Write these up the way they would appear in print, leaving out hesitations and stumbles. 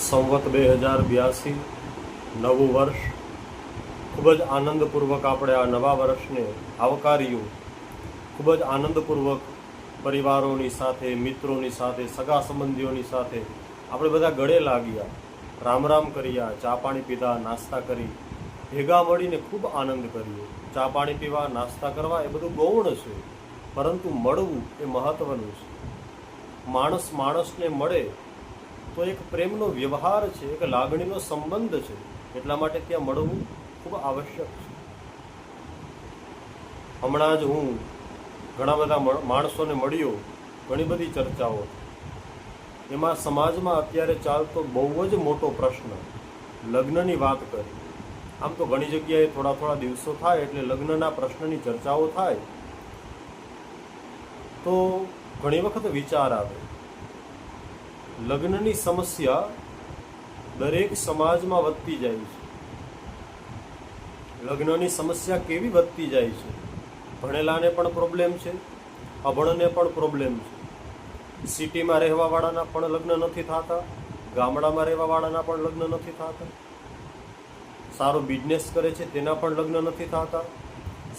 સંવત 2082 નવું વર્ષ ખૂબ જ આનંદપૂર્વક આપણે આ નવા વર્ષને આવકાર્યું. ખૂબ જ આનંદપૂર્વક પરિવારોની સાથે, મિત્રોની સાથે, સગા સંબંધીઓની સાથે આપણે બધા ગળે લાગ્યા, રામ રામ કર્યા, ચા પાણી પીધા, નાસ્તા કરી, ભેગા મળીને ખૂબ આનંદ કર્યો. ચા પાણી પીવા, નાસ્તા કરવા એ બધું ગૌણ છે, પરંતુ મળવું એ મહત્વનું છે. માણસ માણસને મળે તો એક પ્રેમનો વ્યવહાર છે, એક લાગણીનો સંબંધ છે, એટલા માટે ત્યાં મળવું ખૂબ આવશ્યક છે. હમણાં જ હું ઘણા બધા માણસોને મળ્યો, ઘણી બધી ચર્ચાઓ. એમાં સમાજમાં અત્યારે ચાલતો બહુ જ મોટો પ્રશ્ન લગ્નની વાત કરી. આમ તો ઘણી જગ્યાએ થોડા થોડા દિવસો થાય એટલે લગ્નના પ્રશ્નની ચર્ચાઓ થાય, તો ઘણી વખત વિચાર આવે, લગ્નની સમસ્યા દરેક સમાજમાં વધતી જાય છે. લગ્નની સમસ્યા કેવી વધતી જાય છે? ભણેલાને પણ પ્રોબ્લેમ છે, અભણને પણ પ્રોબ્લેમ છે. સિટીમાં રહેવાવાળાના પણ લગ્ન નથી થતા, ગામડામાં રહેવાવાળાના પણ લગ્ન નથી થતા. સારો બિઝનેસ કરે છે તેના પણ લગ્ન નથી થતા,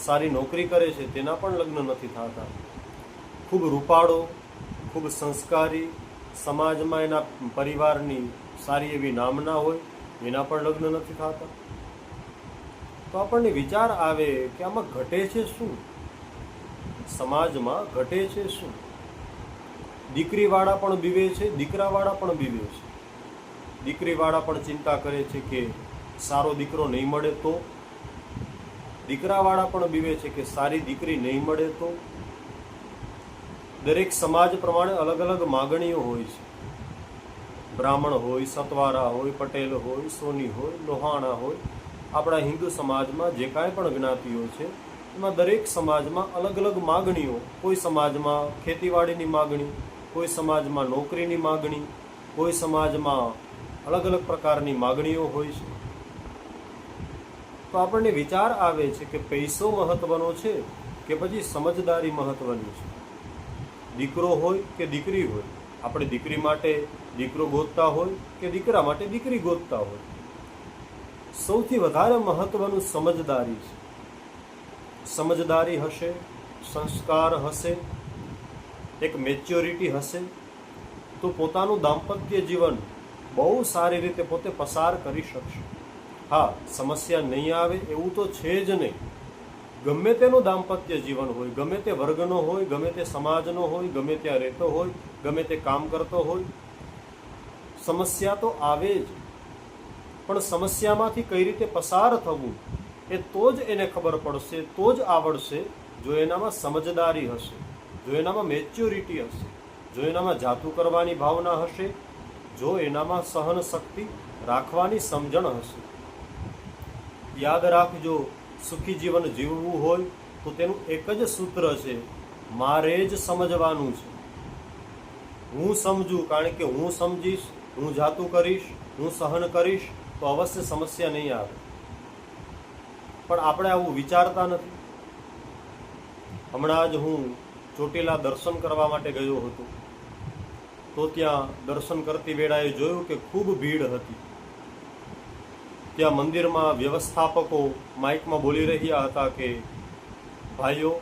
સારી નોકરી કરે છે તેના પણ લગ્ન નથી થતા. ખૂબ રૂપાળો, ખૂબ સંસ્કારી, સમાજમાં એના પરિવારની સારી એવી નામના હોય, એના પણ લગ્ન નથી થતા. તો આપણને વિચાર આવે કે આમાં ઘટે છે શું? સમાજમાં ઘટે છે શું? દીકરીવાળા પણ બીવે છે, દીકરાવાળા પણ બીવે છે. દીકરીવાળા પણ ચિંતા કરે છે કે સારો દીકરો નહીં મળે તો, દીકરાવાળા પણ બીવે છે કે સારી દીકરી નહીં મળે તો. દરેક સમાજ પ્રમાણે અલગ અલગ માગણીઓ હોય છે. બ્રાહ્મણ હોય, સતવારા હોય, પટેલ હોય, સોની હોય, લોહાણા હોય. આપણા હિન્દુ સમાજમાં જે કાંઈ પણ જ્ઞાતિઓ છે એમાં દરેક સમાજમાં અલગ અલગ માગણીઓ. કોઈ સમાજમાં ખેતીવાડીની માગણી, કોઈ સમાજમાં નોકરીની માગણી, કોઈ સમાજમાં અલગ અલગ પ્રકારની માગણીઓ હોય છે. તો આપણને વિચાર આવે છે કે પૈસો મહત્વનો છે કે પછી સમજદારી મહત્વની છે? દીકરો હોય કે દીકરી હોય, આપણે દીકરી માટે દીકરો ગોતતા હોય કે દીકરા માટે દીકરી ગોતતા હોય, સૌથી વધારે મહત્વનું સમજદારી છે. સમજદારી હશે, સંસ્કાર હશે, એક મેચ્યોરિટી હશે, તો પોતાનું દાંપત્ય જીવન બહુ સારી રીતે પોતે પસાર કરી શકશે. હા, સમસ્યા નહીં આવે એવું તો છે જ નહીં. ગમે તેનું દાંપત્ય જીવન હોય, ગમે તે વર્ગનો હોય, ગમે તે સમાજનો હોય, ગમે ત્યાં રહેતો હોય, ગમે તે કામ કરતો હોય, સમસ્યા તો આવે જ. પણ સમસ્યામાંથી કઈ રીતે પસાર થવું એ તો જ એને ખબર પડશે, તો જ આવડશે જો એનામાં સમજદારી હશે, જો એનામાં મેચ્યોરિટી હશે, જો એનામાં જાતું કરવાની ભાવના હશે, જો એનામાં સહન શક્તિ રાખવાની સમજણ હશે. યાદ રાખજો, સુખી જીવન જીવવું હોય તો તેનું એક જ સૂત્ર છે, મારે જ સમજવાનું છે. હું સમજું, કારણ કે હું સમજીશ, હું જાતું કરીશ, હું સહન કરીશ તો અવશ્ય સમસ્યા નહીં આવે. પણ આપણે આવું વિચારતા નથી. હમણાં જ હું ચોટીલા દર્શન કરવા માટે ગયો હતો, તો ત્યાં દર્શન કરતી વેળાએ જોયું કે ખૂબ ભીડ હતી. ત્યાં મંદિરમાં વ્યવસ્થાપકો માઇકમાં બોલી રહ્યા હતા કે ભાઈઓ,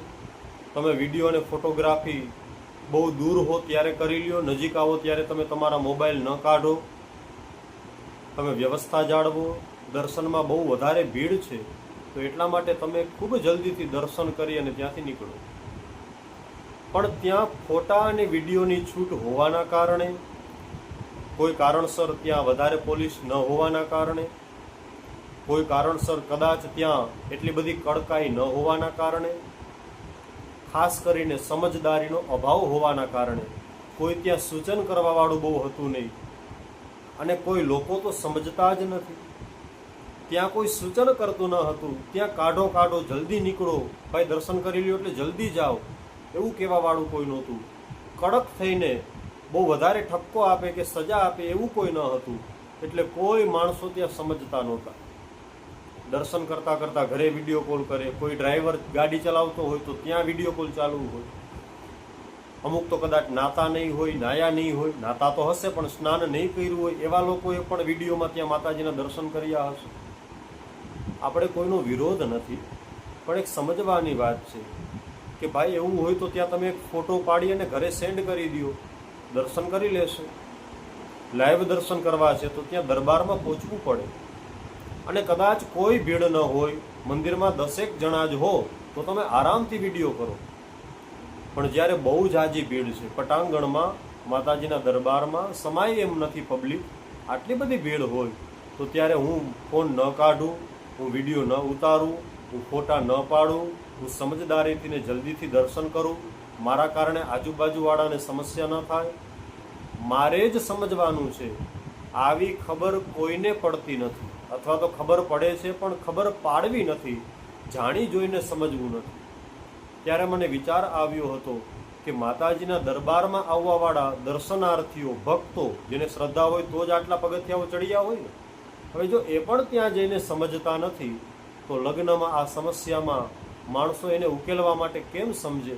તમે વિડીયો અને ફોટોગ્રાફી બહુ દૂર હો ત્યારે કરી લ્યો, નજીક આવો ત્યારે તમે તમારા મોબાઈલ ન કાઢો, તમે વ્યવસ્થા જાળવો. દર્શનમાં બહુ વધારે ભીડ છે તો એટલા માટે તમે ખૂબ જલ્દીથી દર્શન કરી અને ત્યાંથી નીકળો. પણ ત્યાં ફોટા અને વિડીયોની છૂટ હોવાના કારણે, કોઈ કારણસર ત્યાં વધારે પોલીસ ન હોવાના કારણે, કોઈ કારણસર કદાચ ત્યાં એટલી બધી કડકાઈ ન હોવાના કારણે, ખાસ કરીને સમજદારીનો અભાવ હોવાના કારણે કોઈ ત્યાં સૂચન કરવાવાળું બહુ હતું નહીં. અને કોઈ લોકો તો સમજતા જ નથી. ત્યાં કોઈ સૂચન કરતું ન હતું. ત્યાં કાઢો કાઢો, જલ્દી નીકળો, ભાઈ દર્શન કરી લ્યો એટલે જલ્દી જાઓ, એવું કહેવાવાળું કોઈ નહોતું. કડક થઈને બહુ વધારે ઠપકો આપે કે સજા આપે એવું કોઈ ન હતું. એટલે કોઈ માણસો ત્યાં સમજતા નહોતા. દર્શન કરતાં કરતાં ઘરે વિડીયો કોલ કરે, કોઈ ડ્રાઈવર ગાડી ચલાવતો હોય તો ત્યાં વિડીયો કોલ ચાલુ હોય. અમુક તો કદાચ નાતા નહીં હોય, નાયા નહીં હોય, નાતા તો હશે પણ સ્નાન નહીં કર્યું હોય, એવા લોકોએ પણ વિડીયોમાં ત્યાં માતાજીના દર્શન કર્યા હશે. આપણે કોઈનો વિરોધ નથી, પણ એક સમજવાની વાત છે કે ભાઈ એવું હોય તો ત્યાં તમે એક ફોટો પાડી અને ઘરે સેન્ડ કરી દો, દર્શન કરી લેશે. લાઈવ દર્શન કરવા છે તો ત્યાં દરબારમાં પહોંચવું પડે. અને કદાચ કોઈ ભીડ ન હોય, મંદિરમાં 10 જણા જ હો તો તમે આરામથી વિડીયો કરો. પણ જ્યારે બહુ જાજી ભીડ છે, પટાંગણમાં માતાજીના દરબારમાં સમાય એમ નથી પબ્લિક, આટલી બધી ભીડ હોય તો ત્યારે હું ફોન ન કાઢું, હું વિડીયો ન ઉતારું, હું ફોટા ન પાડું, હું સમજદારીથી ને જલ્દીથી દર્શન કરું, મારા કારણે આજુબાજુવાળાને સમસ્યા ન થાય. મારે જ સમજવાનું છે. આવી ખબર કોઈને પડતી નથી, અથવા તો ખબર પડે છે પણ ખબર પાડવી નથી, જાણી જોઈને સમજવું નથી. ત્યારે મને વિચાર આવ્યો હતો કે માતાજીના દરબારમાં આવવાવાળા દર્શનાર્થીઓ, ભક્તો, જેને શ્રદ્ધા હોય તો જ આટલા પગથિયાઓ ચડ્યા હોય ને. હવે જો એ પણ ત્યાં જઈને સમજતા નથી તો લગ્નમાં આ સમસ્યામાં માણસો એને ઉકેલવા માટે કેમ સમજે?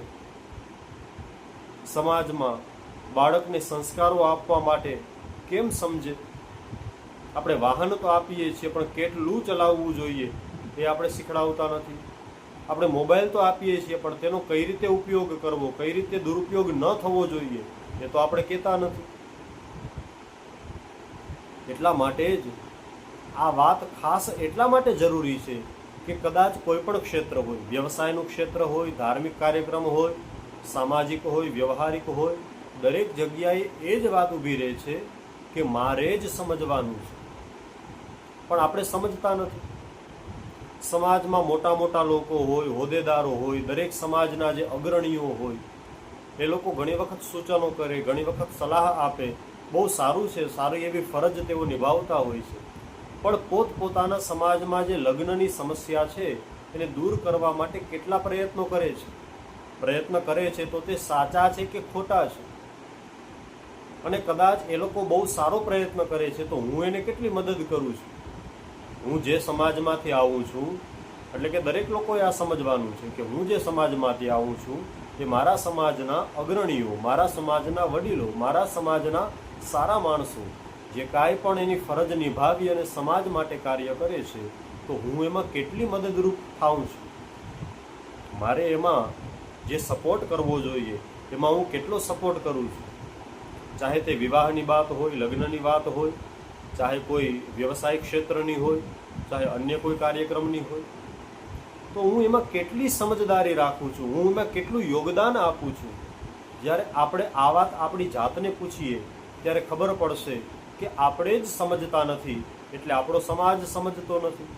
સમાજમાં બાળકને સંસ્કારો આપવા માટે કેમ સમજે? આપણે વાહન તો આપીએ છીએ પણ કેટલું ચલાવવું જોઈએ એ આપણે શીખડાવતા નથી. આપણે મોબાઈલ તો આપીએ છીએ પણ તેનો કઈ રીતે ઉપયોગ કરવો, કઈ રીતે દુરુપયોગ ન થવો જોઈએ એ તો આપણે કહેતા નથી. એટલા માટે જ આ વાત ખાસ એટલા માટે જરૂરી છે કે કદાચ કોઈ પણ ક્ષેત્ર હોય, વ્યવસાયનું ક્ષેત્ર હોય, ધાર્મિક કાર્યક્રમ હોય, સામાજિક હોય, વ્યવહારિક હોય, દરેક જગ્યાએ એ જ વાત ઊભી રહે છે કે મારે જ સમજવાનું છે. પણ આપણે સમજતા નથી. સમાજમાં મોટા મોટા લોકો હોય, હોદ્દેદારો હોય, દરેક સમાજના જે અગ્રણીઓ હોય, એ લોકો ઘણી વખત સૂચનો કરે, ઘણી વખત સલાહ આપે. બહુ સારું છે, સારી એવી ફરજ તેઓ નિભાવતા હોય છે. પણ પોતપોતાના સમાજમાં જે લગ્નની સમસ્યા છે એને દૂર કરવા માટે કેટલા પ્રયત્નો કરે છે. પ્રયત્ન કરે છે તો તે સાચા છે કે ખોટા છે? અને કદાચ એ લોકો બહુ સારો પ્રયત્ન કરે છે તો હું એને કેટલી મદદ કરું છું? હું જે સમાજમાંથી આવું છું, એટલે કે દરેક લોકોએ આ સમજવાનું છે કે હું જે સમાજમાંથી આવું છું એ મારા સમાજના અગ્રણીઓ, મારા સમાજના વડીલો, મારા સમાજના સારા માણસો જે કાંઈ પણ એની ફરજ નિભાવી અને સમાજ માટે કાર્ય કરે છે તો હું એમાં કેટલી મદદરૂપ થાઉં છું. મારે એમાં જે સપોર્ટ કરવો જોઈએ એમાં હું કેટલો સપોર્ટ કરું છું. ચાહે તે વિવાહની વાત હોય, લગ્નની વાત હોય, ચાહે કોઈ વ્યવસાયિક ક્ષેત્રની હોય, ચાહે અન્ય કોઈ કાર્યક્રમની હોય, તો હું એમાં કેટલી સમજદારી રાખું છું, હું એમાં કેટલું યોગદાન આપું છું. જ્યારે આપણે આ વાત આપણી જાતને પૂછીએ ત્યારે ખબર પડશે કે આપણે જ સમજતા નથી, એટલે આપણો સમાજ સમજતો નથી.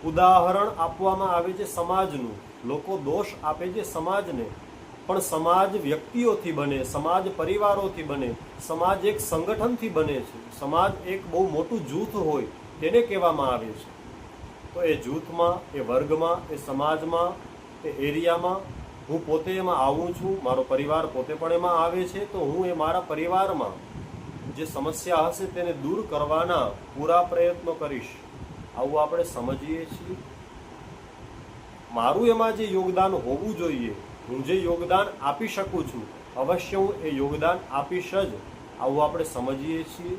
ઉદાહરણ આપવામાં આવે છે સમાજનું, લોકો દોષ આપે છે સમાજને, પણ સમાજ વ્યક્તિઓથી બને, સમાજ પરિવારોથી બને, સમાજ એક સંગઠનથી બને છે. સમાજ એક બહુ મોટું જૂથ હોય તેને કહેવામાં આવે છે. તો એ જૂથમાં, એ વર્ગમાં, એ સમાજમાં, એ એરિયામાં હું પોતે એમાં આવું છું, મારો પરિવાર પોતે પણ એમાં આવે છે, તો હું એ મારા પરિવારમાં જે સમસ્યા હશે તેને દૂર કરવાના પૂરા પ્રયત્નો કરીશ. આવું આપણે સમજીએ છીએ. મારું એમાં જે યોગદાન હોવું જોઈએ, હું જે યોગદાન આપી શકું છું, અવશ્ય હું એ યોગદાન આપીશ જ. આવું આપણે સમજીએ છીએ.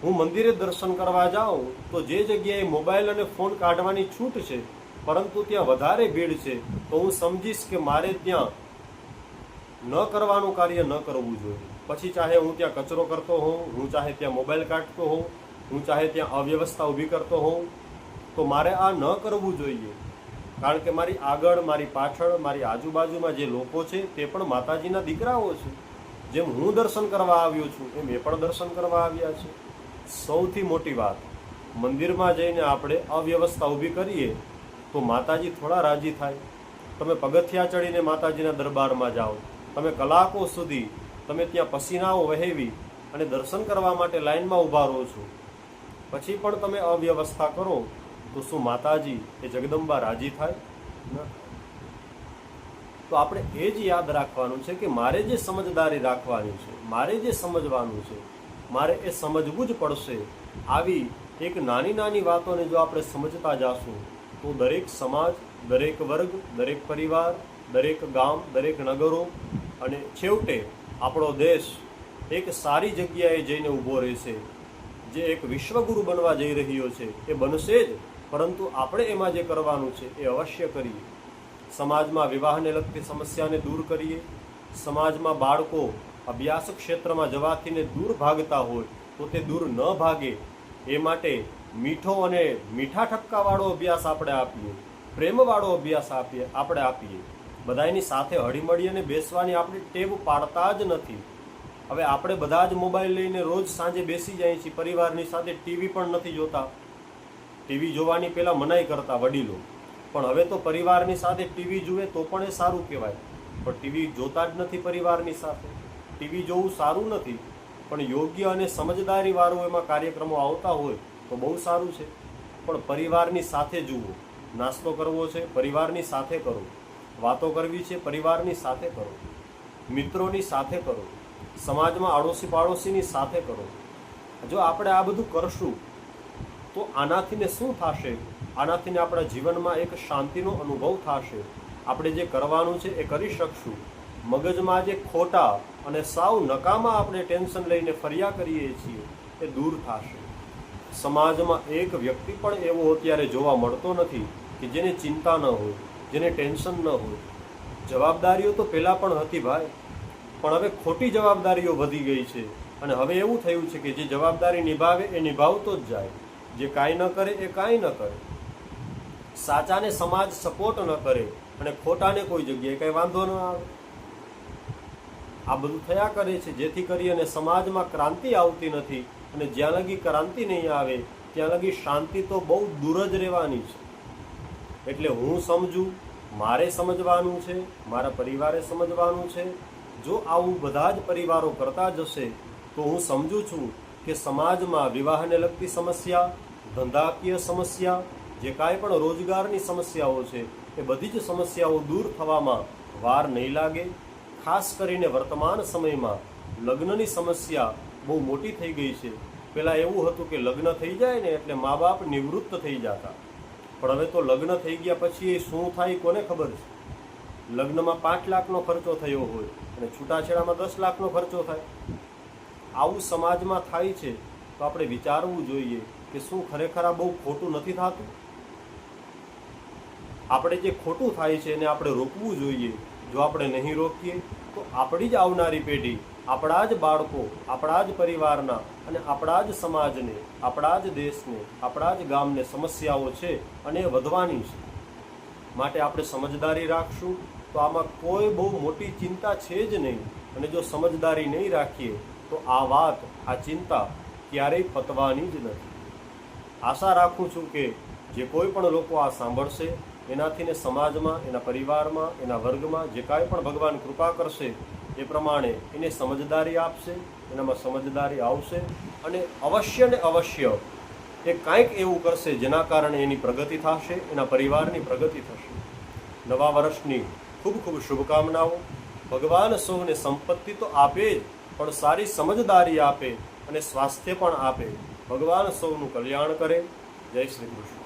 હું મંદિરે દર્શન કરવા જાઉં તો જે જગ્યાએ મોબાઈલ અને ફોન કાઢવાની છૂટ છે પરંતુ ત્યાં વધારે ભીડ છે તો હું સમજીશ કે મારે ત્યાં ન કરવાનું કાર્ય ન કરવું જોઈએ. પછી ચાહે હું ત્યાં કચરો કરતો હોઉં, હું ચાહે ત્યાં મોબાઈલ કાઢતો હોઉં, હું ચાહે ત્યાં અવ્યવસ્થા ઊભી કરતો હોઉં, તો મારે આ ન કરવું જોઈએ. કારણ કે મારી આગળ, મારી પાછળ, મારી આજુબાજુમાં જે લોકો છે તે પણ માતાજીના દીકરાઓ છે. જેમ હું દર્શન કરવા આવ્યો છું એમ એ પણ દર્શન કરવા આવ્યા છે. સૌથી મોટી વાત, મંદિરમાં જઈને આપણે અવ્યવસ્થા ઊભી કરીએ તો માતાજી થોડા રાજી થાય. તમે પગથિયા ચડીને માતાજીના દરબારમાં જાઓ, તમે કલાકો સુધી તમે ત્યાં પસીનાઓ વહેવી અને દર્શન કરવા માટે લાઈનમાં ઊભા રહો છો, પછી પણ તમે અવ્યવસ્થા કરો તો શું માતાજી એ જગદંબા રાજી થાય? ન. તો આપણે એ જ યાદ રાખવાનું છે કે મારે જે સમજદારી રાખવાની છે, મારે જે સમજવાનું છે, મારે એ સમજવું જ પડશે. આવી એક નાની નાની વાતોને જો આપણે સમજતા જાશું તો દરેક સમાજ, દરેક વર્ગ, દરેક પરિવાર, દરેક ગામ, દરેક નગરો અને છેવટે આપણો દેશ એક સારી જગ્યાએ જઈને ઊભો રહેશે. જે એક વિશ્વગુરુ બનવા જઈ રહ્યો છે એ બનશે જ, પરંતુ આપણે એમાં જે કરવાનું છે એ અવશ્ય કરીએ. સમાજમાં વિવાહને લગતી સમસ્યાને દૂર કરીએ. સમાજમાં બાળકો અભ્યાસ ક્ષેત્રમાં જવાથીને દૂર ભાગતા હોય તો તે દૂર ન ભાગે એ માટે મીઠો અને મીઠા ઠપકાવાળો અભ્યાસ આપણે આપીએ, પ્રેમવાળો અભ્યાસ આપણે આપીએ. બધાની સાથે હળીમળી અને બેસવાની આપણે ટેવ પાડતા જ નથી. હવે આપણે બધા જ મોબાઈલ લઈને રોજ સાંજે બેસી જઈએ છીએ, પરિવારની સાથે ટીવી પણ નથી જોતા. ટીવી જોવાની પહેલાં મનાઈ કરતા વડીલો, પણ હવે તો પરિવારની સાથે ટીવી જુએ તો પણ એ સારું કહેવાય. પણ ટીવી જોતા જ નથી પરિવારની સાથે. ટીવી જોવું સારું નથી, પણ યોગ્ય અને સમજદારીવાળું એમાં કાર્યક્રમો આવતા હોય તો બહુ સારું છે. પણ પરિવારની સાથે જુઓ. નાસ્તો કરવો છે પરિવારની સાથે કરો, વાતો કરવી છે પરિવારની સાથે કરો, મિત્રોની સાથે કરો, સમાજમાં આડોશી પાડોશીની સાથે કરો. જો આપણે આ બધું કરશું તો આનાથીને શું થશે? આનાથીને આપણા જીવનમાં એક શાંતિનો અનુભવ થશે. આપણે જે કરવાનું છે એ કરી શકશું. મગજમાં જે ખોટા અને સાવ નકામા આપણે ટેન્શન લઈને ફર્યા કરીએ છીએ એ દૂર થશે. સમાજમાં એક વ્યક્તિ પણ એવો અત્યારે જોવા મળતો નથી કે જેને ચિંતા ન હોય, જેને ટેન્શન ન હોય. જવાબદારીઓ તો પહેલાં પણ હતી ભાઈ, પણ હવે ખોટી જવાબદારીઓ વધી ગઈ છે. અને હવે એવું થયું છે કે જે જવાબદારી નિભાવે એ નિભાવતો જ જાય, જે કાંઈ ન કરે એ કાંઈ ન કરે. સાચાને સમાજ સપોર્ટ ન કરે અને ખોટાને કોઈ જગ્યાએ કાંઈ વાંધો ન આવે. આ બધું થયા કરે છે, જેથી કરી અને સમાજમાં ક્રાંતિ આવતી નથી. અને જ્યાં લગી ક્રાંતિ નહીં આવે ત્યાં લગી શાંતિ તો બહુ દૂર જ રહેવાની છે. એટલે હું સમજું, મારે સમજવાનું છે, મારા પરિવારે સમજવાનું છે. જો આવું બધા જ પરિવારો કરતા જશે તો હું સમજું છું કે સમાજમાં વિવાહને લગતી સમસ્યા, ધંધાકીય સમસ્યા, જે કાંઈ પણ રોજગારની સમસ્યાઓ છે એ બધી જ સમસ્યાઓ દૂર થવામાં વાર નહીં લાગે. ખાસ કરીને વર્તમાન સમયમાં લગ્નની સમસ્યા બહુ મોટી થઈ ગઈ છે. પહેલાં એવું હતું કે લગ્ન થઈ જાય ને એટલે મા બાપ નિવૃત્ત થઈ જતા, પણ હવે તો લગ્ન થઈ ગયા પછી એ શું થાય કોને ખબર છે? લગ્નમાં 5 લાખનો ખર્ચો થયો હોય અને છૂટાછેડામાં 10 લાખનો ખર્ચો થાય. આવું સમાજમાં થાય છે તો આપણે વિચારવું જોઈએ કે શું ખરેખર આ બહુ ખોટું નથી થતું? આપણે જે ખોટું થાય છે એને આપણે રોકવું જોઈએ. જો આપણે નહીં રોકીએ તો આપણી જ આવનારી પેઢી, આપણા જ બાળકો, આપણા જ પરિવારના અને આપણા જ સમાજને, આપણા જ દેશને, આપણા જ ગામને સમસ્યાઓ છે અને એ વધવાની છે. માટે આપણે સમજદારી રાખશું તો આમાં કોઈ બહુ મોટી ચિંતા છે જ નહીં. અને જો સમજદારી નહીં રાખીએ તો આ વાત, આ ચિંતા ક્યારેય પતવાની જ નથી. આશા રાખું છું કે જે કોઈ પણ લોકો આ સાંભળશે એનાથીને સમાજમાં, એના પરિવારમાં, એના વર્ગમાં જે કાંઈ પણ ભગવાન કૃપા કરશે એ પ્રમાણે એને સમજદારી આપશે, એનામાં સમજદારી આવશે અને અવશ્ય ને અવશ્ય એ કાંઈક એવું કરશે જેના કારણે એની પ્રગતિ થશે, એના પરિવારની પ્રગતિ થશે. નવા વર્ષની ખૂબ ખૂબ શુભકામનાઓ. ભગવાન સૌને સંપત્તિ તો આપે જ, પણ સારી સમજદારી આપે અને સ્વાસ્થ્ય પણ આપે. ભગવાન સૌનું કલ્યાણ કરે. જય શ્રી કૃષ્ણ.